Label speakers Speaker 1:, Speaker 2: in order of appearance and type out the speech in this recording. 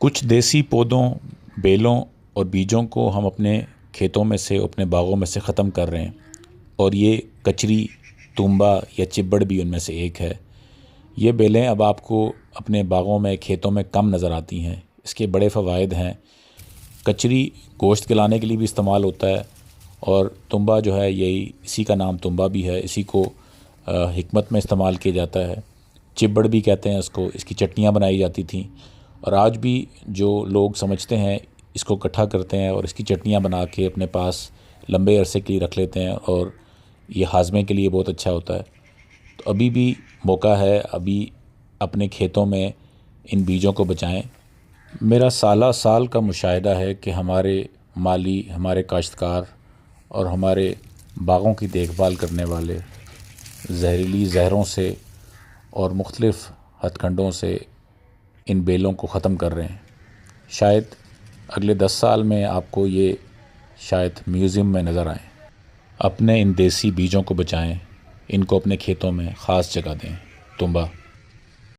Speaker 1: کچھ دیسی پودوں، بیلوں اور بیجوں کو ہم اپنے کھیتوں میں سے، اپنے باغوں میں سے ختم کر رہے ہیں، اور یہ کچری، تنبا یا چبڑ بھی ان میں سے ایک ہے۔ یہ بیلیں اب آپ کو اپنے باغوں میں، کھیتوں میں کم نظر آتی ہیں۔ اس کے بڑے فوائد ہیں۔ کچری گوشت گلانے کے لیے بھی استعمال ہوتا ہے، اور تنبا جو ہے، یہی اسی کا نام تنبا بھی ہے، اسی کو حکمت میں استعمال کیا جاتا ہے۔ چبڑ بھی کہتے ہیں اس کو، اس کی چٹنیاں بنائی جاتی تھیں، اور آج بھی جو لوگ سمجھتے ہیں اس کو اکٹھا کرتے ہیں اور اس کی چٹنیاں بنا کے اپنے پاس لمبے عرصے کے لیے رکھ لیتے ہیں، اور یہ ہاضمے کے لیے بہت اچھا ہوتا ہے۔ تو ابھی بھی موقع ہے، ابھی اپنے کھیتوں میں ان بیجوں کو بچائیں۔ میرا سالہ سال کا مشاہدہ ہے کہ ہمارے مالی، ہمارے کاشتکار اور ہمارے باغوں کی دیکھ بھال کرنے والے زہریلی زہروں سے اور مختلف ہتھ کنڈوں سے ان بیلوں کو ختم کر رہے ہیں۔ شاید اگلے 10 سال میں آپ کو یہ شاید میوزیم میں نظر آئیں۔ اپنے ان دیسی بیجوں کو بچائیں، ان کو اپنے کھیتوں میں خاص جگہ دیں۔ تنبا۔